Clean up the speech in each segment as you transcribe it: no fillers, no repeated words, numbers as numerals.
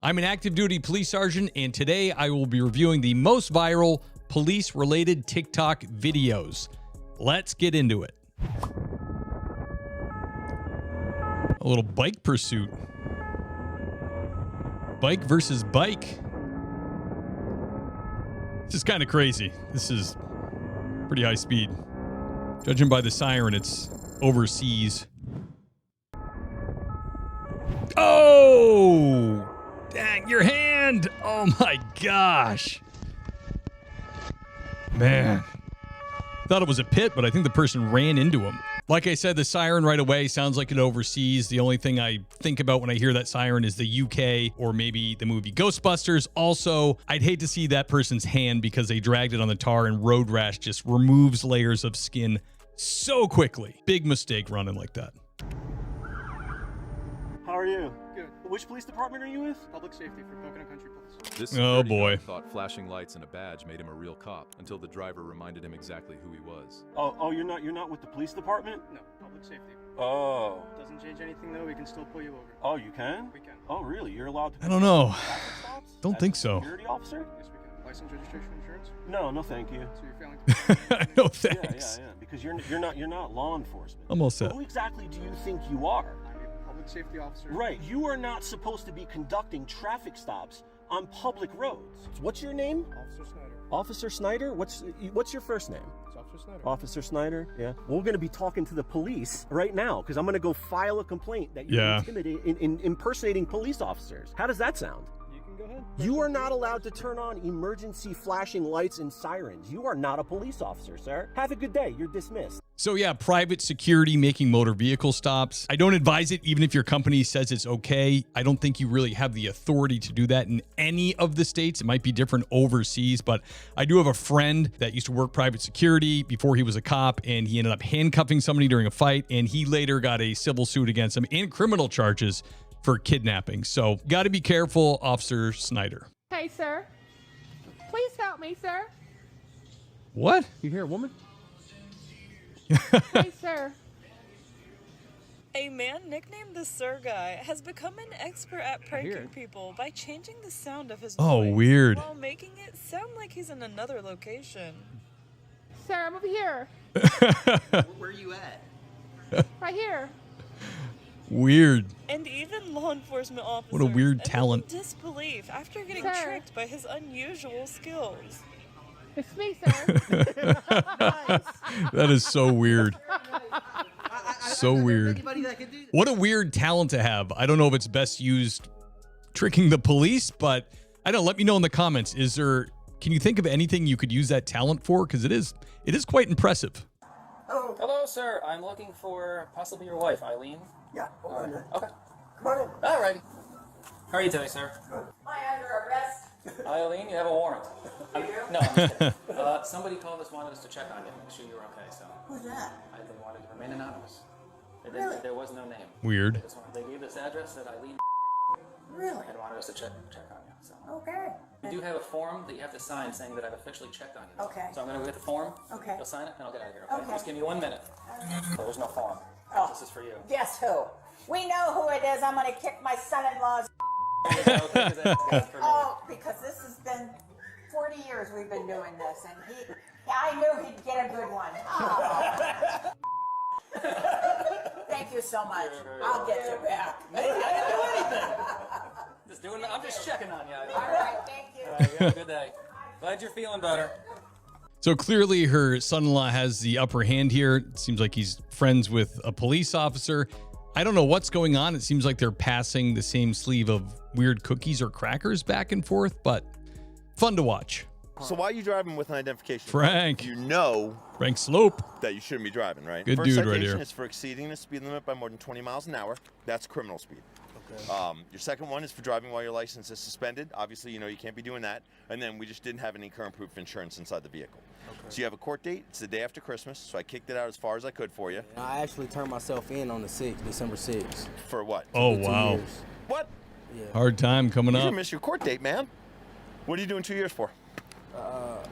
I'm an active duty police sergeant, and today I will be reviewing the most viral police-related TikTok videos. Let's get into it. A little bike pursuit. Bike versus bike. This is kind of crazy. This is pretty high speed. Judging by the siren, it's overseas. Oh! Dang, your hand! Oh my gosh. Man. Thought it was a pit, but I think the person ran into him. Like I said, the siren right away sounds like it overseas. The only thing I think about when I hear that siren is the UK or maybe the movie Ghostbusters. Also, I'd hate to see that person's hand because they dragged it on the tar, and road rash just removes layers of skin so quickly. Big mistake running like that. How are you? Good. Which police department are you with? Public safety for Coconut Country Police. This Oh boy. thought flashing lights and a badge made him a real cop until the driver reminded him exactly who he was. Oh, you're not with the police department? No, public safety. Oh. Doesn't change anything though, we can still pull you over. Oh, you can? We can. Oh, really? You're allowed to? I don't know. Traffic stops? Don't As think a so. Security officer? Yes, we can. License, registration, insurance? No, thank you. So you're failing to No Yeah, thanks. yeah, yeah. Because you're not law enforcement. I'm all set. Who exactly do you think you are? I'm a public safety officer. Right. You are not supposed to be conducting traffic stops on public roads. What's your name? Officer Snyder. Officer Snyder? What's your first name? It's Officer Snyder. Officer Snyder, yeah. We're going to be talking to the police right now because I'm going to go file a complaint that you're impersonating police officers. How does that sound? You can go ahead. You are not allowed to turn on emergency flashing lights and sirens. You are not a police officer, sir. Have a good day. You're dismissed. So yeah, private security making motor vehicle stops. I don't advise it even if your company says it's okay. I don't think you really have the authority to do that in any of the states. It might be different overseas, but I do have a friend that used to work private security before he was a cop, and he ended up handcuffing somebody during a fight, and he later got a civil suit against him and criminal charges for kidnapping. So got to be careful, Officer Snyder. Hey, sir. Please help me, sir. What? You hear a woman? Hey, sir. A man nicknamed the Sir Guy has become an expert at pranking people by changing the sound of his Oh, voice weird. while making it sound like he's in another location. Sir, I'm over here. Where are you at? Right here. Weird. And even law enforcement officers What a weird ended talent. in disbelief after getting Sir. tricked by his unusual skills. It's me, sir. That is so weird. So weird. Anybody that can do What a weird talent to have. I don't know if it's best used tricking the police, but I don't know. Let me know in the comments. Can you think of anything you could use that talent for? Because it is quite impressive. Hello, sir. I'm looking for possibly your wife, Eileen. Yeah, hold on a minute. Okay. Come on in. Alrighty. How are you today, sir? Am I under arrest? Eileen, you have a warrant. No, I'm just kidding. Somebody called us, wanted us to check on you, make sure you were okay. So Who's that? Eileen wanted to remain anonymous. Really? There was no name. Weird. They gave this address that Eileen Really? and wanted us to check on you. So Okay. you do have a form that you have to sign saying that I've officially checked on you. Okay. So I'm going to get the form. Okay. You'll sign it, and I'll get out of here. Okay. Okay. Just give me 1 minute. So there's no form. Oh. This is for you. Guess who? We know who it is. I'm going to kick my son-in-law's. Is that okay? 'Cause that's for me. Oh, because this has been 40 years we've been doing this, and I knew he'd get a good one. Oh. Thank you so much. I'll get you back. I didn't do anything. I'm just checking on you. All right, thank you. All right, you have a good day. Glad you're feeling better. So clearly her son-in-law has the upper hand here. It seems like he's friends with a police officer. I don't know what's going on. It seems like they're passing the same sleeve of weird cookies or crackers back and forth, but fun to watch. So why are you driving with an identification? Frank. You know Frank Slope. that you shouldn't be driving, right? Good First dude right citation here. is for exceeding the speed limit by more than 20 miles an hour. That's criminal speed. Okay. Your second one is for driving while your license is suspended. Obviously, you know you can't be doing that. And then we just didn't have any current proof of insurance inside the vehicle. Okay. So you have a court date. It's the day after Christmas. So I kicked it out as far as I could for you. I actually turned myself in on the 6th, December 6th. For what? Oh, For 2 wow. years. What? Yeah. Hard time coming You up. didn't miss your court date, man. What are you doing 2 years for?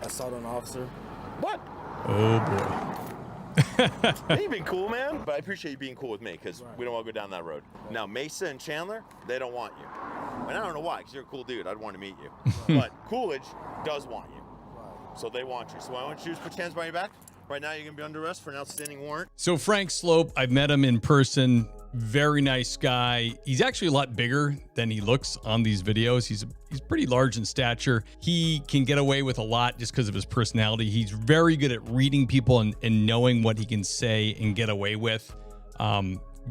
Assault on an officer. What? Oh, boy. Hey, you've been cool, man. But I appreciate you being cool with me because we don't want to go down that road. Now, Mesa and Chandler, they don't want you. And I don't know why, because you're a cool dude. I'd want to meet you. But Coolidge does want you. So they want you. So why don't you just put your hands behind your back? Right now, you're going to be under arrest for an outstanding warrant. So Frank Slope, I've met him in person. Very nice guy. He's actually a lot bigger than he looks on these videos. He's pretty large in stature. He can get away with a lot just because of his personality. He's very good at reading people and knowing what he can say and get away with.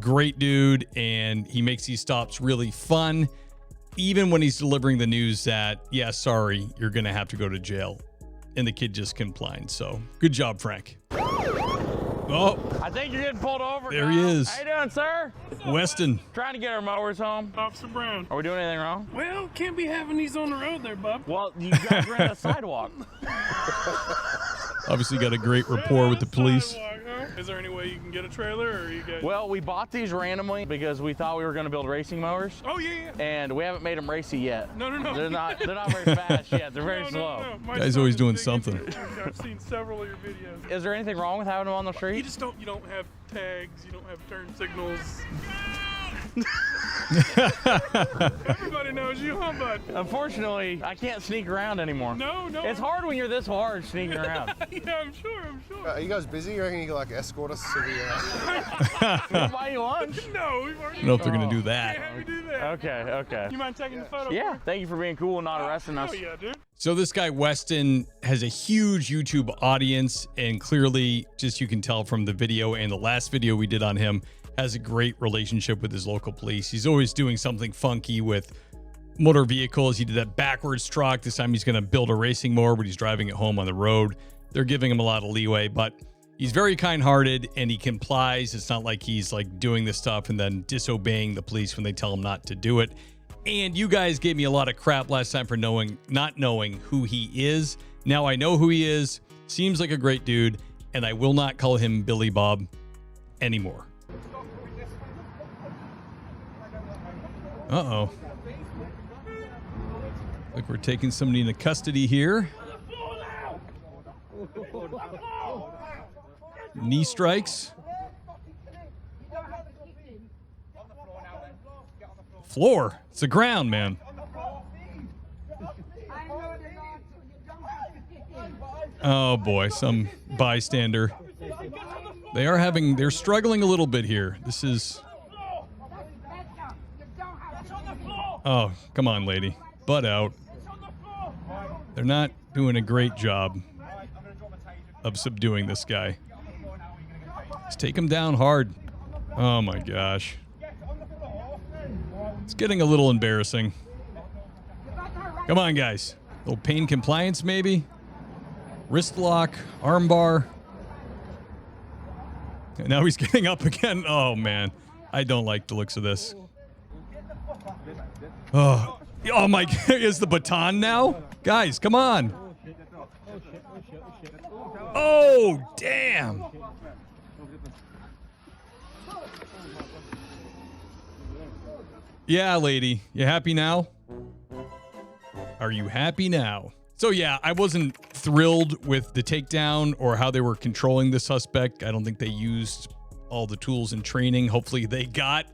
Great dude, and he makes these stops really fun, even when he's delivering the news that, yeah, sorry, you're going to have to go to jail. And the kid just complied. So good job, Frank. Oh, I think you're getting pulled over. There he is. How you doing, sir? Weston. Trying to get our mowers home. Officer Brown. Are we doing anything wrong? Well, can't be having these on the road there, bub. Well, you guys ran a sidewalk. Obviously got a great rapport with the police. Sidewalk, huh? Is there any way you can get a trailer, or you got? Well, we bought these randomly because we thought we were going to build racing mowers. Oh yeah. And we haven't made them racy yet. No. They're not very fast yet. They're very slow. My Guy's son always is doing big something. into it. I've seen several of your videos. Is there anything wrong with having them on the street? You don't have tags. You don't have turn signals. Everybody knows you, huh, bud? Unfortunately, I can't sneak around anymore. No. It's hard when you're this large sneaking around. Yeah, I'm sure. Are you guys busy? You reckon you can like escort us to the? We'll buy you lunch. No, we've already. I don't know if they're going to do that. Can't have me do that. Okay. You mind taking the photo? Yeah. Thank you for being cool and not arresting us. Oh yeah, dude. So this guy, Weston, has a huge YouTube audience, and clearly, just you can tell from the video and the last video we did on him, has a great relationship with his local police. He's always doing something funky with motor vehicles. He did that backwards truck. This time he's going to build a racing mower, but he's driving it home on the road. They're giving him a lot of leeway, but he's very kind-hearted and he complies. It's not like he's like doing this stuff and then disobeying the police when they tell him not to do it. And you guys gave me a lot of crap last time for not knowing who he is. Now I know who he is. Seems like a great dude, and I will not call him Billy Bob anymore. Uh-oh. Like we're taking somebody into custody here. Knee strikes. Floor. It's the ground, man. Oh boy, some bystander. They're struggling a little bit here. This is... Oh, come on, lady. Butt out. They're not doing a great job of subduing this guy. Let's take him down hard. Oh my gosh. It's getting a little embarrassing. Come on, guys. A little pain compliance, maybe? Wrist lock, arm bar. And now he's getting up again. Oh, man. I don't like the looks of this. Oh my God. Is the baton now? Guys, come on. Oh, damn. Yeah, lady. You happy now? Are you happy now? So yeah, I wasn't thrilled with the takedown or how they were controlling the suspect. I don't think they used all the tools and training. Hopefully they got.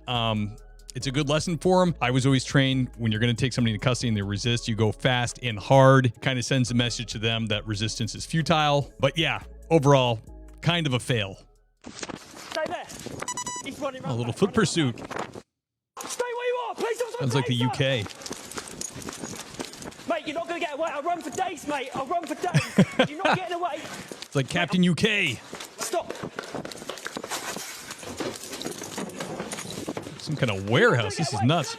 It's a good lesson for them. I was always trained when you're going to take somebody into custody and they resist, you go fast and hard. Kind of sends a message to them that resistance is futile. But yeah, overall, kind of a fail. Stay there. He's running A little foot pursuit. Stay where you are. Please don't. Sounds like the UK. Mate, you're not going to get away. I'll run for days, mate. I'll run for days. You're not getting away. It's like Captain UK. Stop. Some kind of warehouse. This is nuts.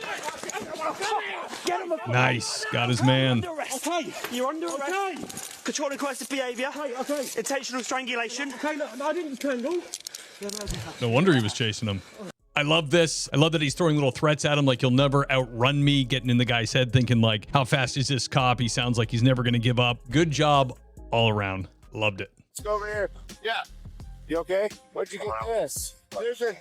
Nice. Got his man. Okay, you're under arrest. Okay. Controlling coercive behaviour. Okay. Intentional strangulation. Okay, no, I didn't strangle. No wonder he was chasing him. I love this. I love that he's throwing little threats at him like, you'll never outrun me, getting in the guy's head thinking like, how fast is this cop? He sounds like he's never going to give up. Good job all around. Loved it. Let's go over here. Yeah. You okay? Where'd you get this? There's a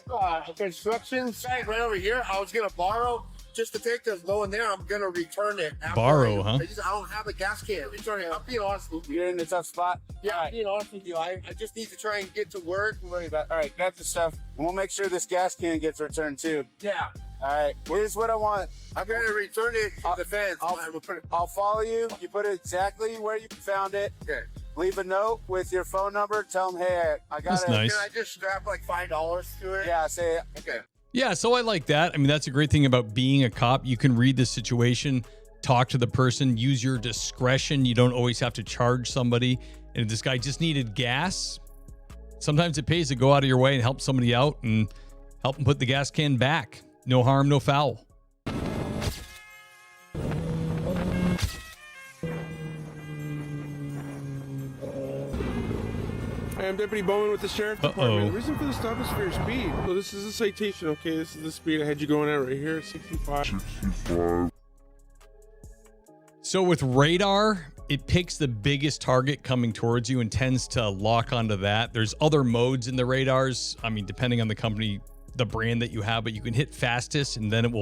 instructions right over here. I was going to borrow just to take this low in there, I'm gonna return it. Borrow, huh? I don't have a gas can. Return it. I'm being honest with you. You're in a tough spot. Yeah, I'm being honest with you. I just need to try and get to work. Don't worry about. All right, grab the stuff. And we'll make sure this gas can gets returned too. Yeah. All right. Here's what I want. I'm gonna return it to the fence. I'll follow you. You put it exactly where you found it. Okay. Leave a note with your phone number. Tell them, hey, I got it. Nice. Can I just strap like $5 to it? Yeah, say it. Okay. Yeah, so I like that. I mean, that's a great thing about being a cop. You can read the situation, talk to the person, use your discretion. You don't always have to charge somebody. And if this guy just needed gas, sometimes it pays to go out of your way and help somebody out and help them put the gas can back. No harm, no foul. I am Deputy Bowman with the Sheriff's Department. The reason for the stop is for your speed. So this is a citation, okay? This is the speed I had you going at right here, 65. So with radar, it picks the biggest target coming towards you and tends to lock onto that. There's other modes in the radars. I mean, depending on the company, the brand that you have, but you can hit fastest and then it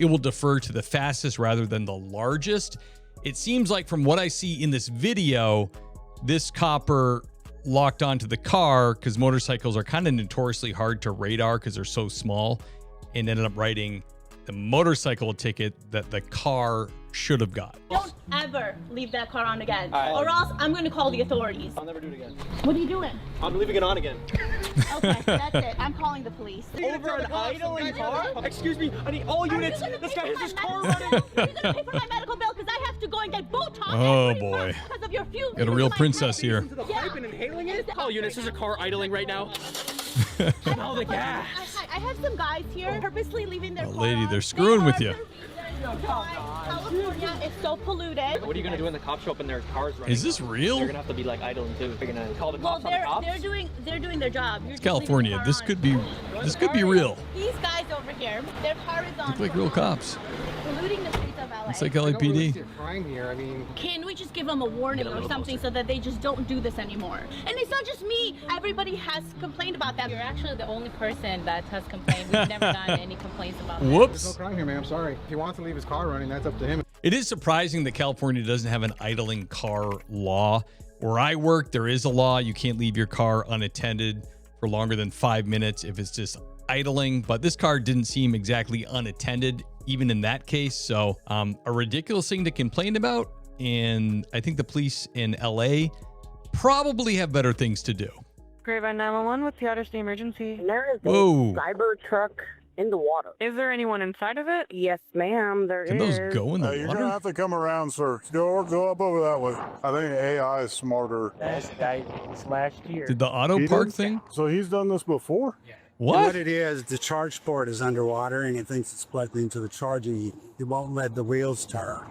will defer to the fastest rather than the largest. It seems like from what I see in this video, this copper locked onto the car because motorcycles are kind of notoriously hard to radar because they're so small, and ended up writing the motorcycle ticket that the car should have got. Don't ever leave that car on again, or else I'm going to call the authorities. I'll never do it again. What are you doing? I'm leaving it on again. Okay, that's it. I'm calling the police. Over an idling car? Excuse me, I need all units. This guy has his car running. You're going to pay for my medical bill because I have to go and get Botox. Oh boy. Because of your fumes. Got a real princess here. The pipe and inhaling it? All units, there's a car idling right now. Smell the gas. I have some guys here purposely leaving their car Lady, on. they're screwing with you. California is so polluted. What are you gonna do when the cops show up and their cars running? Is this real? You're gonna have to be like idling too. You're gonna call the Well, cops on the cops? they're doing their job. It's California. This could be real. These guys over here, their car is on. Look like real cops. Polluting the streets of LA. It's like LAPD. Can we just give them a warning or something so that they just don't do this anymore? And it's not just me. Everybody has complained about that. You're actually the only person that has complained. We've never gotten any complaints about that. Whoops. There's no crime here, man. I'm sorry. If he wants to leave his car running, that's up to him. It is surprising that California doesn't have an idling car law. Where I work, there is a law. You can't leave your car unattended for longer than 5 minutes if it's just idling. But this car didn't seem exactly unattended, even in that case. So a ridiculous thing to complain about. And I think the police in LA probably have better things to do. Grapevine 911, what's the oddest emergency? There is Whoa. a cyber truck in the water. Is there anyone inside of it? Yes, ma'am, there Can is. those go in the You're water? going to have to come around, sir. Go up over that way. I think AI is smarter. Last night, last year. Did the auto park thing? So he's done this before? Yeah. What? What it is, the charge port is underwater and it thinks it's plugged into the charging. It won't let the wheels turn.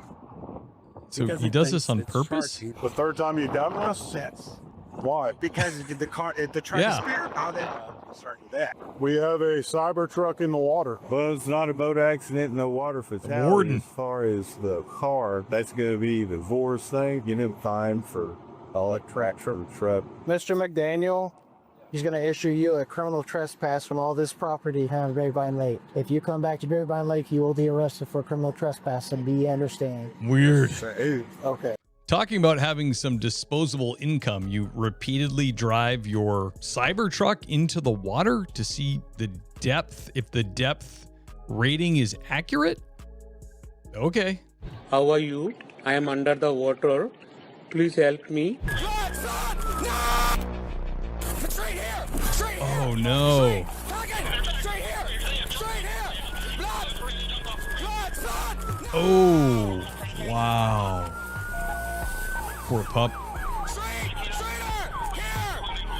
So Because he it does thinks this on it's purpose? charging. The third time you've done this? Yes. Why? Because the truck Yeah. is spirit. Oh, starting that. We have a cyber truck in the water. Well, it's not a boat accident, no water fatality. Warden. As far as the car, that's going to be the divorce thing. You know, fine for all that tractor truck. Mr. McDaniel, he's going to issue you a criminal trespass from all this property on Grapevine Lake. If you come back to Grapevine Lake, you will be arrested for criminal trespass, and do you understand? Weird. Okay. Talking about having some disposable income, you repeatedly drive your Cybertruck into the water to see the depth, if the depth rating is accurate? Okay. How are you? I am under the water. Please help me. Oh no. Oh, wow. Poor pup.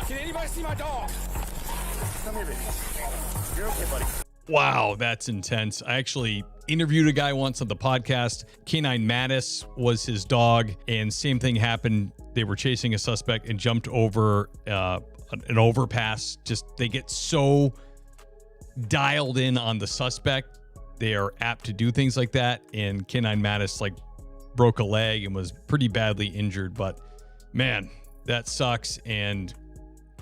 Can anybody see my dog? Come here, baby. You're okay, buddy. Wow, that's intense. I actually interviewed a guy once on the podcast. Canine Mattis was his dog, and same thing happened. They were chasing a suspect and jumped over an overpass. Just they get so dialed in on the suspect. They are apt to do things like that. And Canine Mattis broke a leg and was pretty badly injured. But man, that sucks. And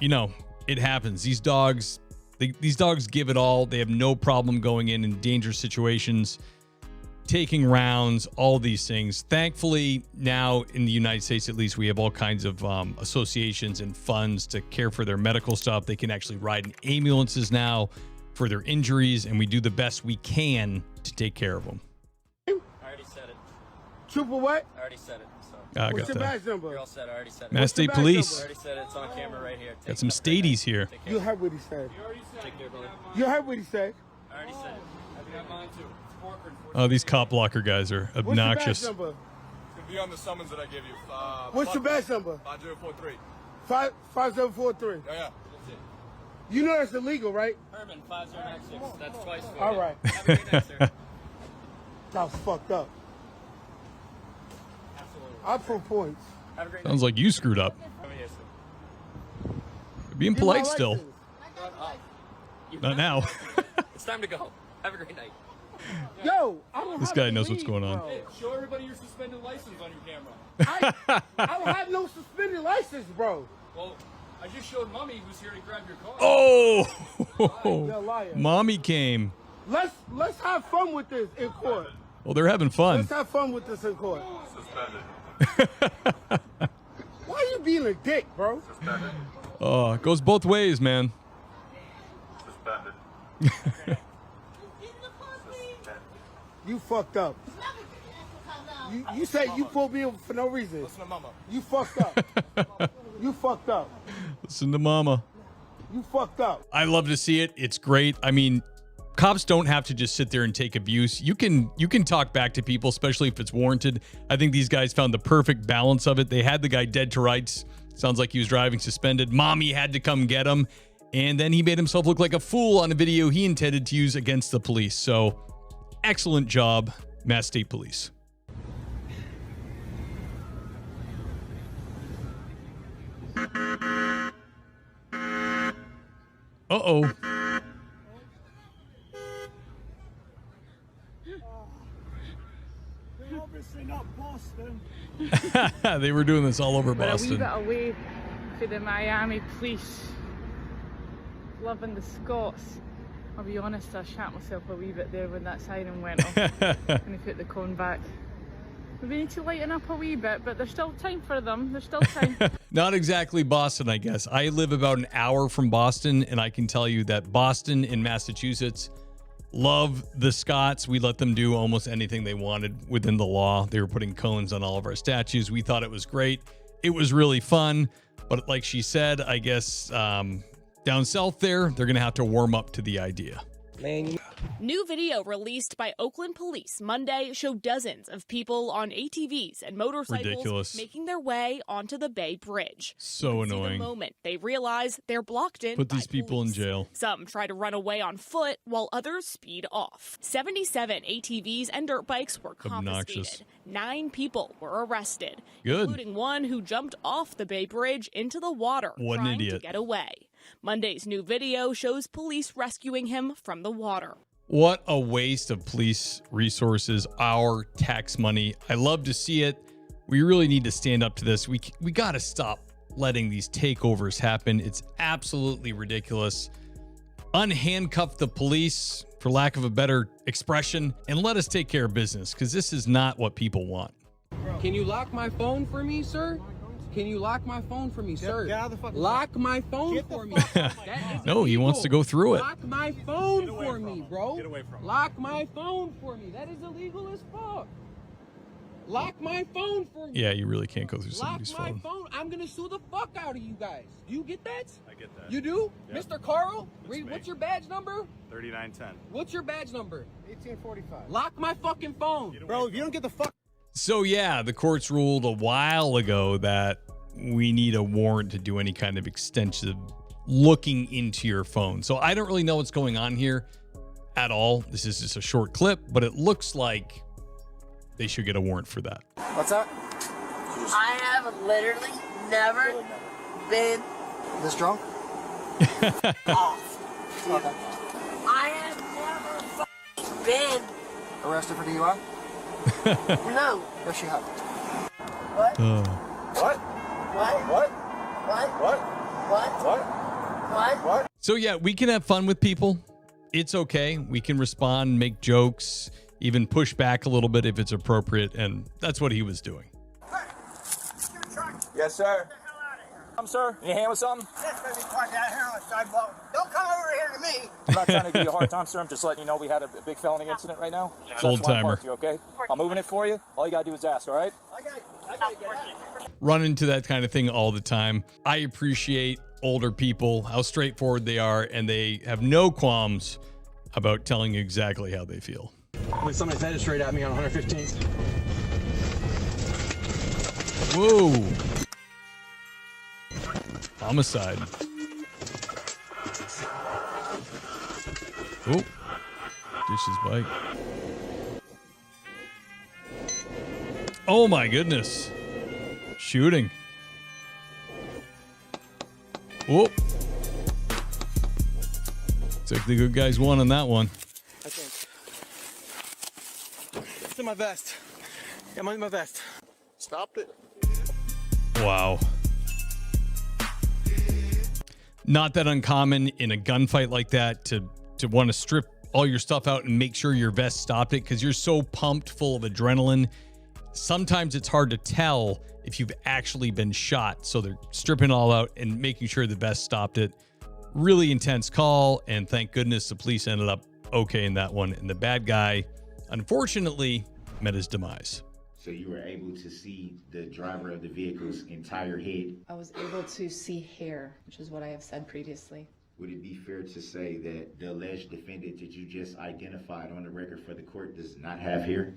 it happens. These dogs give it all. They have no problem going in dangerous situations. taking rounds, all these things. Thankfully, now in the United States, at least, we have all kinds of associations and funds to care for their medical stuff. They can actually ride in ambulances now for their injuries, and we do the best we can to take care of them. I already said it. Triple what? I already said it. So. I What's got your that. badge number? You're all set. I already said it. Mass State Police. I already said it. It's on camera right here. Got some stadies here. You heard what he said. Take care, brother. You heard what he said. I already said it. I got mine too. Oh, these cop blocker guys are obnoxious. What's your badge number? It'll be on the summons that I give you. What's your badge number? 5043. 5043. Yeah. That's it. You know that's illegal, right? Herman 5096. That's twice for All you. right. Have a great night, sir. That was fucked up. Absolutely. I prove points. Have a great Sounds like you screwed up. Over here, sir. You're being polite still. Not now. It's time to go. Have a great night. Yo, I don't This have guy to knows what's leave, going on. bro. Hey, show everybody your suspended license on your camera. I don't have no suspended license, bro. Well, I just showed Mommy who's here to grab your car. Oh, You're a liar. Mommy came. Let's have fun with this in court. Well, they're having fun. Let's have fun with this in court. Suspended. Why are you being a dick, bro? Suspended. Oh, it goes both ways, man. Suspended. You fucked up. You said you pulled me over for no reason. Listen to Mama. You fucked up. You fucked up. Listen to Mama. You fucked up. I love to see it. It's great. I mean, cops don't have to just sit there and take abuse. You can talk back to people, especially if it's warranted. I think these guys found the perfect balance of it. They had the guy dead to rights. Sounds like he was driving suspended. Mommy had to come get him. And then he made himself look like a fool on a video he intended to use against the police. So excellent job, Mass State Police. Uh-oh. We're obviously not Boston. They were doing this all over We're a wee Boston. bit away for the Miami police. Loving the Scots. I'll be honest, I shat myself a wee bit there when that siren went off. And I put the cone back. We need to lighten up a wee bit, but there's still time for them. There's still time. Not exactly Boston, I guess. I live about an hour from Boston, and I can tell you that Boston in Massachusetts love the Scots. We let them do almost anything they wanted within the law. They were putting cones on all of our statues. We thought it was great. It was really fun. But like she said, I guess down south there, they're going to have to warm up to the idea. New video released by Oakland police Monday showed dozens of people on ATVs and motorcycles Ridiculous. making their way onto the Bay Bridge. So See annoying. the moment they realize they're blocked in Put by these people in jail. Some try to run away on foot while others speed off. 77 ATVs and dirt bikes were confiscated. Obnoxious. 9 people were arrested, Good. including one who jumped off the Bay Bridge into the water What an trying to idiot. get away. Monday's new video shows police rescuing him from the water. What a waste of police resources, our tax money. I love to see it. We really need to stand up to this. We got to stop letting these takeovers happen. It's absolutely ridiculous. Unhandcuff the police, for lack of a better expression, and let us take care of business, because this is not what people want. Can you lock my phone for me, sir? Can you lock my phone for me, sir? Get out of the fucking lock my phone for me. No, he wants to go through it. Lock my phone for me, bro. Get away from me. Lock my phone for me. That is illegal as fuck. Lock my phone for me. Yeah, you really can't go through Lock somebody's my phone. phone. I'm gonna sue the fuck out of you guys. Do you get that? I get that. You do? Yep. Mr. Carl? That's me. What's your badge number? 3910. What's your badge number? 1845. Lock my fucking phone. Bro, if you don't get the fuck. So yeah, the courts ruled a while ago that we need a warrant to do any kind of extensive looking into your phone. So I don't really know what's going on here at all. This is just a short clip, but it looks like they should get a warrant for that. What's that? I have literally never been This drunk? off. Okay. I have never been. Arrested for DUI? No. Yes, you have. What? What? What? What? What? What? What? What? What? So yeah, we can have fun with people. It's okay. We can respond, make jokes. even push back a little bit if it's appropriate, and that's what he was doing. Yes, sir. Sir, you hand with something? That's gonna be parked out here on the sidewalk. Don't come over here to me. I'm not trying to give you a hard time, sir. I'm just letting you know we had a big felony incident right now. So Old timer. You, okay? I'm moving it for you. All you gotta do is ask, all right? I gotta get out. Run into that kind of thing all the time. I appreciate older people, how straightforward they are, and they have no qualms about telling you exactly how they feel. When somebody's headed straight at me on 115th. Whoa. Homicide. Oh. Ditched his bike. Oh my goodness. Shooting. Whoa. Looks like the good guys won on that one. I think. It's in my vest. Yeah, I'm in my vest. Stopped it. Wow. Not that uncommon in a gunfight like that to want to strip all your stuff out and make sure your vest stopped it because you're so pumped full of adrenaline. Sometimes it's hard to tell if you've actually been shot. So they're stripping it all out and making sure the vest stopped it. Really intense call. And thank goodness the police ended up okay in that one. And the bad guy, unfortunately, met his demise. So you were able to see the driver of the vehicle's entire head? I was able to see hair, which is what I have said previously. Would it be fair to say that the alleged defendant that you just identified on the record for the court does not have hair?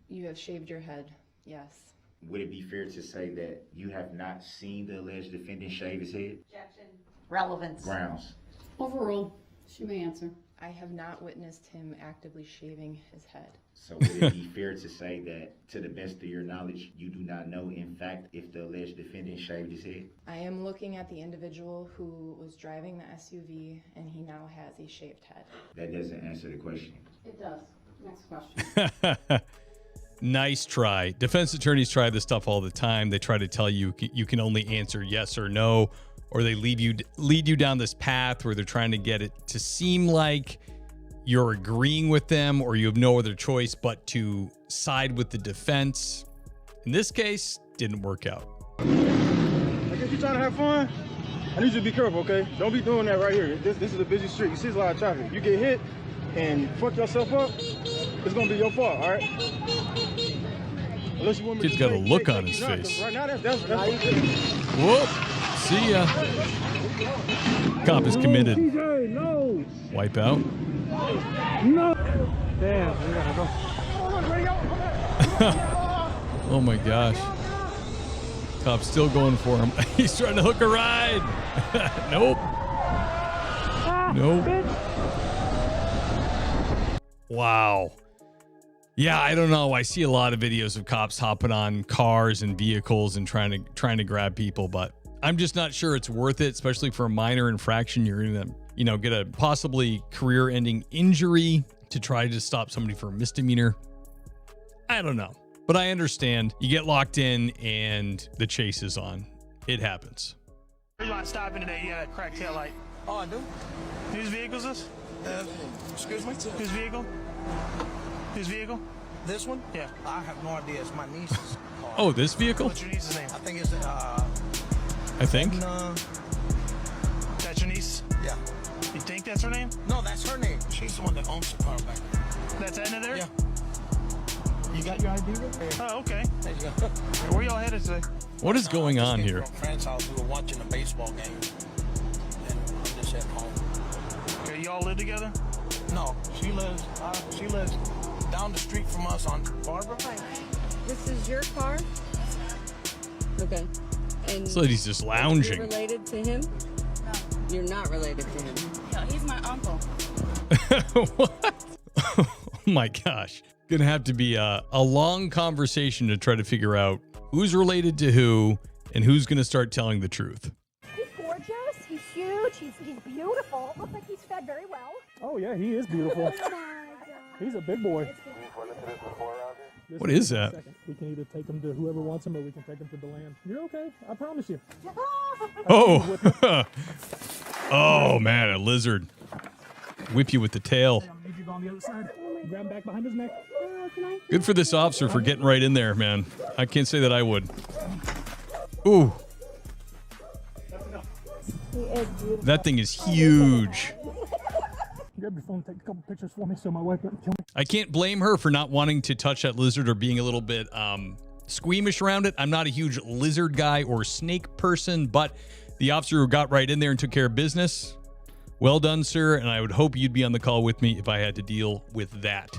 You have shaved your head, yes. Would it be fair to say that you have not seen the alleged defendant shave his head? Objection. Relevance. Grounds. Overruled. She may answer. I have not witnessed him actively shaving his head. So would it be fair to say that, to the best of your knowledge, you do not know, in fact, if the alleged defendant shaved his head? I am looking at the individual who was driving the SUV, and he now has a shaved head. That doesn't answer the question. It does. Next question. Nice try. Defense attorneys try this stuff all the time. They try to tell you you can only answer yes or no, or they lead you down this path where they're trying to get it to seem like you're agreeing with them or you have no other choice but to side with the defense. In this case, didn't work out. I guess you're trying to have fun. I need you to be careful, okay? Don't be doing that right here. This is a busy street. You see a lot of traffic. You get hit and fuck yourself up, it's gonna be your fault, all right? Unless you want me Kid's got a look on his face. Right now, that's Whoop. See ya. Cop is committed. No. Wipe out. No. Damn. We gotta go. Oh my gosh. Cop's still going for him. He's trying to hook a ride. Nope. Nope. Wow. Yeah, I don't know. I see a lot of videos of cops hopping on cars and vehicles and trying to grab people, but I'm just not sure it's worth it, especially for a minor infraction. You're going to, get a possibly career-ending injury to try to stop somebody for a misdemeanor. I don't know, but I understand. You get locked in and the chase is on. It happens. You're not stopping today. You got a cracked tail light. Oh, I do? Whose vehicle is this? Excuse me? Whose vehicle? Whose vehicle? This one? Yeah. I have no idea. It's my niece's car. Oh, this vehicle? What's your niece's name? I think it's, I think. That's your niece? Yeah. You think that's her name? No, that's her name. She's the one that owns the car back there. That's Edna there? Yeah. You got your ID with you? Oh, okay. There you go. Where y'all headed today? What is going on here? From friend's house, we were watching a baseball game. And I'm just at home. Okay, y'all live together? No, she lives down the street from us on Barbara. Hi. This is your car? Okay. And So he's just lounging. You're related to him? No. You're not related to him? No, he's my uncle. What? Oh my gosh. Gonna have to be a long conversation to try to figure out who's related to who and who's gonna start telling the truth. He's gorgeous. He's huge. He's beautiful. Looks like he's fed very well. Oh yeah, he is beautiful. Oh my God. He's a big boy. What is that? We can either take him to whoever wants him or we can take him to the land. You're okay. I promise you. Oh. Oh man, a lizard. Whip you with the tail. If you go on the other side. Oh my Grab him back behind his neck. Good for this officer for getting right in there, man. I can't say that I would. Ooh. That thing is huge. Grab your phone, take a couple pictures for me so my wife doesn't kill me. I can't blame her for not wanting to touch that lizard or being a little bit squeamish around it. I'm not a huge lizard guy or snake person, but the officer who got right in there and took care of business, well done, sir. And I would hope you'd be on the call with me if I had to deal with that.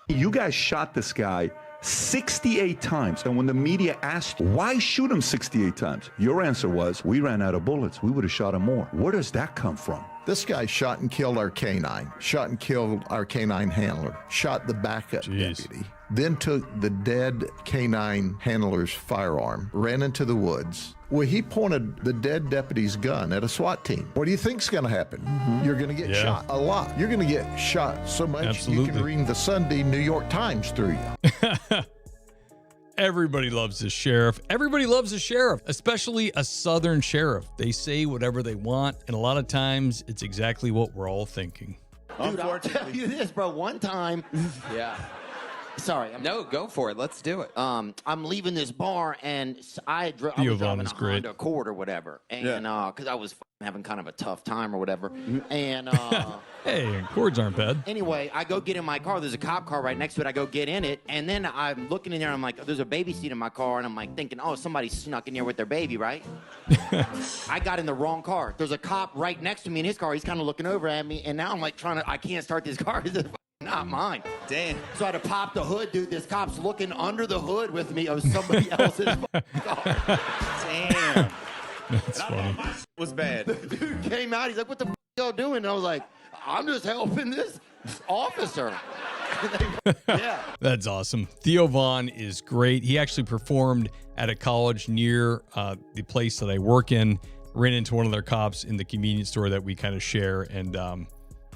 You guys shot this guy 68 times. And when the media asked, why shoot him 68 times? Your answer was, we ran out of bullets. We would have shot him more. Where does that come from? This guy shot and killed our canine, shot and killed our canine handler, shot the backup deputy, then took the dead canine handler's firearm, ran into the woods. Well, he pointed the dead deputy's gun at a SWAT team. What do you think's going to happen? You're going to get shot a lot. You're going to get shot so much you can read the Sunday New York Times through you. Everybody loves this sheriff. Everybody loves a sheriff, especially a Southern sheriff. They say whatever they want, and a lot of times it's exactly what we're all thinking. Dude, I'll tell you this, bro. One time. Yeah. Sorry. No, go for it. Let's do it. I'm leaving this bar, and I was driving a Honda Accord or whatever, and because I was having kind of a tough time or whatever, and hey, Accords aren't bad. Anyway, I go get in my car. There's a cop car right next to it. I go get in it, and then I'm looking in there. And I'm like, there's a baby seat in my car, and I'm like thinking, oh, somebody snuck in here with their baby, right? I got in the wrong car. There's a cop right next to me in his car. He's kind of looking over at me, and now I'm like I can't start this car. This is not mine. Damn. So I had to pop the hood, dude. This cop's looking under the hood with me of somebody else's car. Damn. That's funny. Was bad. The dude came out. He's like, what the f y'all doing? And I was like, I'm just helping this officer. Yeah. That's awesome. Theo Vaughn is great. He actually performed at a college near the place that I work in. Ran into one of their cops in the convenience store that we kind of share. And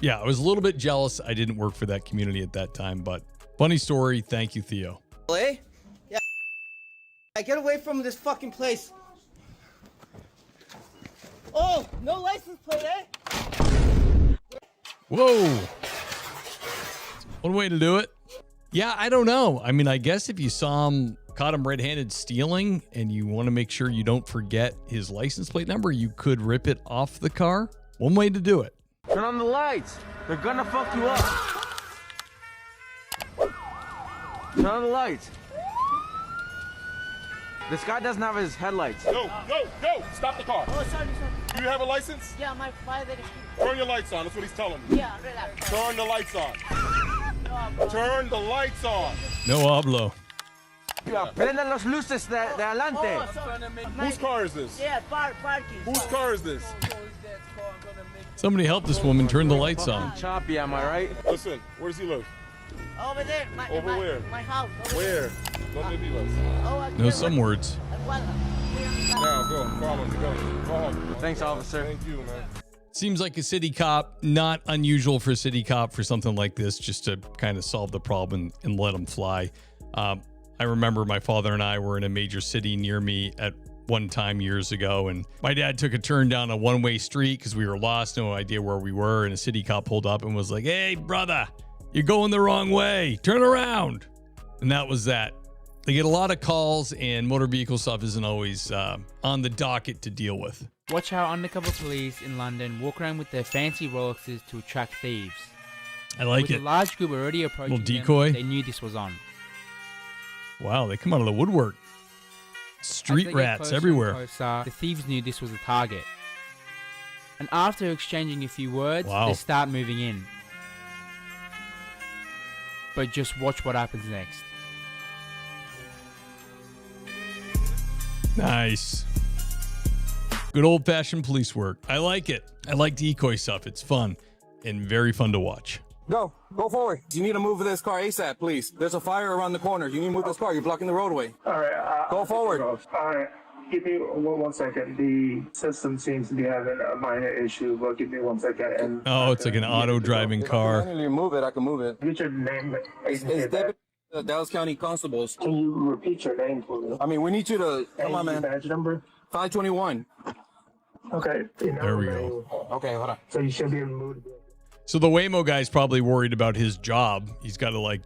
yeah, I was a little bit jealous I didn't work for that community at that time, but funny story. Thank you, Theo. Hey? Yeah. Get away from this fucking place. Oh, no license plate, eh? Whoa. One way to do it. Yeah, I don't know. I mean, I guess if you caught him red-handed stealing and you want to make sure you don't forget his license plate number, you could rip it off the car. One way to do it. Turn on the lights. They're gonna fuck you up. Turn on the lights. This guy doesn't have his headlights. Go! Stop the car. Oh, sorry. Do you have a license? Yeah, my father. Turn your lights on. That's what he's telling me. Yeah, relax. Turn the lights on. Turn the lights on. No hablo. Prendan los luces de adelante. Whose car is this? Yeah, parking. Whose car is this? Somebody help this woman turn the lights on. Choppy, am I right? Listen, where does he live? Over there. Over where? My house. Where? ¿Dónde vives? Know some words. Now, go. Follow me. Go home. Thanks, officer. Thank you, man. Seems like a city cop, not unusual for a city cop for something like this, just to kind of solve the problem and let them fly. I remember my father and I were in a major city near me at one time years ago, and my dad took a turn down a one-way street because we were lost, no idea where we were, and a city cop pulled up and was like, hey, brother, you're going the wrong way. Turn around. And that was that. They get a lot of calls, and motor vehicle stuff isn't always on the docket to deal with. Watch how undercover police in London walk around with their fancy Rolexes to attract thieves. I like with it. A large group already approaching little decoy. them, they knew this was on. Wow, they come out of the woodwork. Street rats everywhere. Closer, the thieves knew this was a target. And after exchanging a few words, they start moving in. But just watch what happens next. Nice. Good old-fashioned police work. I like it. I like decoy stuff. It's fun and very fun to watch. Go forward. You need to move this car ASAP, please. There's a fire around the corner. You need to move this car. You're blocking the roadway. All right. Go forward. All right. Give me 1 second. The system seems to be having a minor issue, but give me 1 second. And it's like an auto-driving car. If you move it, I can move it. Get your name. It's Deputy Dallas County Constables. Can you repeat your name, please? I mean, we need you to... Come on, man. Badge number? 521. Okay. There we go. Okay, hold on. So you should be able to move. So the Waymo guy's probably worried about his job. He's got to like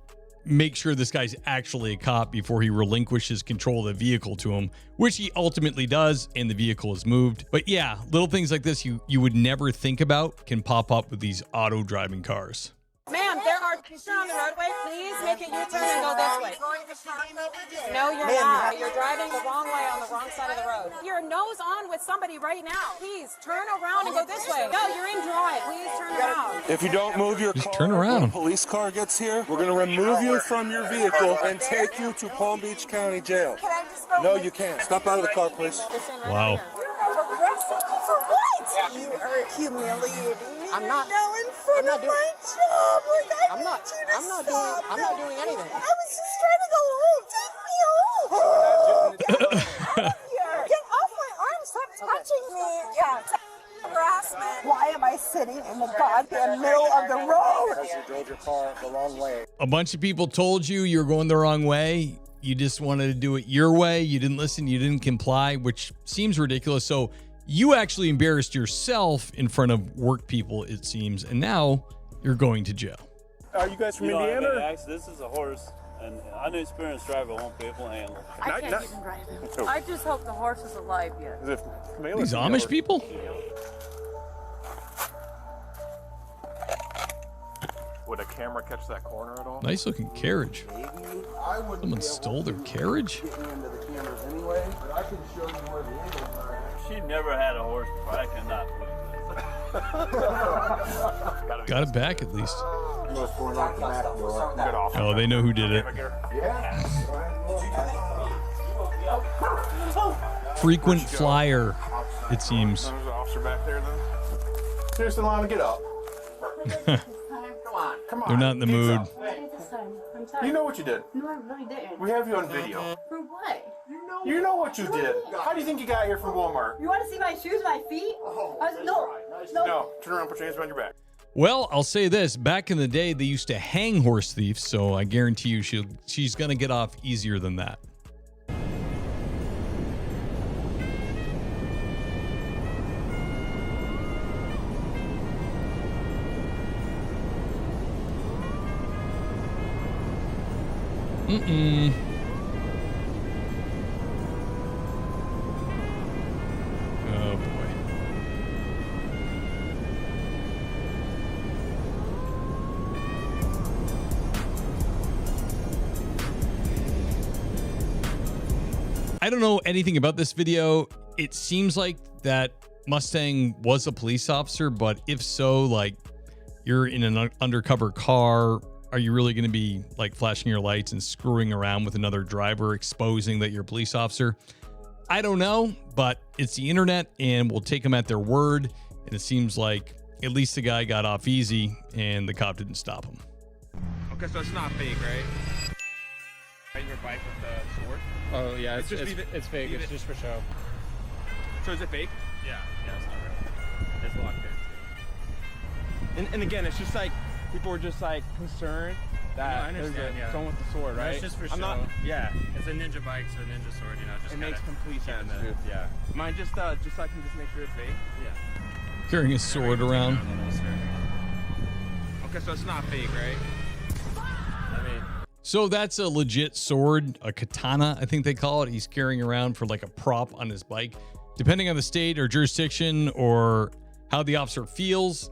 make sure this guy's actually a cop before he relinquishes control of the vehicle to him, which he ultimately does, and the vehicle is moved. But yeah, little things like this you would never think about can pop up with these auto driving cars. Ma'am, there are people on the roadway. Please make a U-turn and go this way. No, you're not. You're driving the wrong way on the wrong side of the road. You're nose on with somebody right now. Please turn around and go this way. No, you're in drive. Please turn around. If you don't move your car, turn around. when a police car gets here, we're going to remove you from your vehicle and take you to Palm Beach County Jail. Can I just go? No, you can't. Step out of the car, please. Wow. For what? You are humiliating me. I'm not. Now in front of my job. Like, I'm not doing anything. I was just trying to go home. Take me home. Get off my arm. Stop touching me. Yeah. Harassment. Why am I sitting in the goddamn middle of the road? Because you drove your car the wrong way. A bunch of people told you you're going the wrong way. You just wanted to do it your way. You didn't listen. You didn't comply, which seems ridiculous. So you actually embarrassed yourself in front of work people, it seems, and now you're going to jail. Are you guys from Indiana? This is a horse, and I'm an experienced driver. I won't be able to handle it. I can't even drive it. I just hope the horse is alive yet. These Amish people? Would a camera catch that corner at all? Nice looking carriage. Someone stole their carriage? She never had a horse before. I cannot believe this. Got it back at least. Oh, they know who did it. Frequent flyer, it seems. There's an officer back there, then. Seriously, Lana, get up. Come on. They're not in the mood. I'm sorry. You know what you did. No, I really didn't. We have you on video. For what? You know what you did. How do you think you got here from Walmart? You want to see my shoes, my feet? No. Turn around, put your hands behind your back. Well, I'll say this. Back in the day, they used to hang horse thieves, so I guarantee you she's going to get off easier than that. Mm-mm. Oh, boy. I don't know anything about this video. It seems like that Mustang was a police officer, but if so, like, you're in an undercover car. Are you really going to be like flashing your lights and screwing around with another driver, exposing that you're a police officer? I don't know, but it's the internet and we'll take them at their word. And it seems like at least the guy got off easy and the cop didn't stop him. Okay, so it's not fake, right? Riding your bike with the sword? Oh, yeah, it's fake. It's just for show. So is it fake? Yeah, it's not real. It's locked in. And again, it's just like, people are just like concerned that there's someone with the sword, right? It's just for show. It's a ninja bike, so ninja sword, just it makes complete sense. Yeah. Mine just so I can just make sure it's fake. Yeah. Carrying a sword around. Okay, so it's not fake, right? So that's a legit sword, a katana, I think they call it. He's carrying around for like a prop on his bike. Depending on the state or jurisdiction or how the officer feels,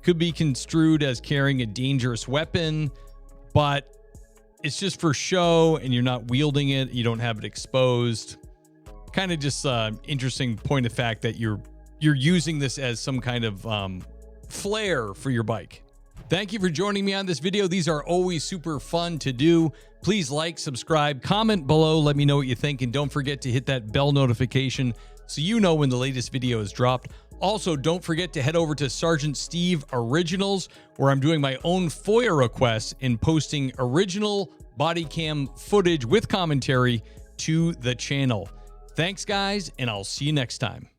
could be construed as carrying a dangerous weapon, but it's just for show and you're not wielding it. You don't have it exposed. Kind of just interesting point of fact that you're using this as some kind of flair for your bike. Thank you for joining me on this video. These are always super fun to do. Please like, subscribe, comment below. Let me know what you think. And don't forget to hit that bell notification so you know when the latest video is dropped. Also, don't forget to head over to Sergeant Steve Originals, where I'm doing my own FOIA requests and posting original body cam footage with commentary to the channel. Thanks, guys, and I'll see you next time.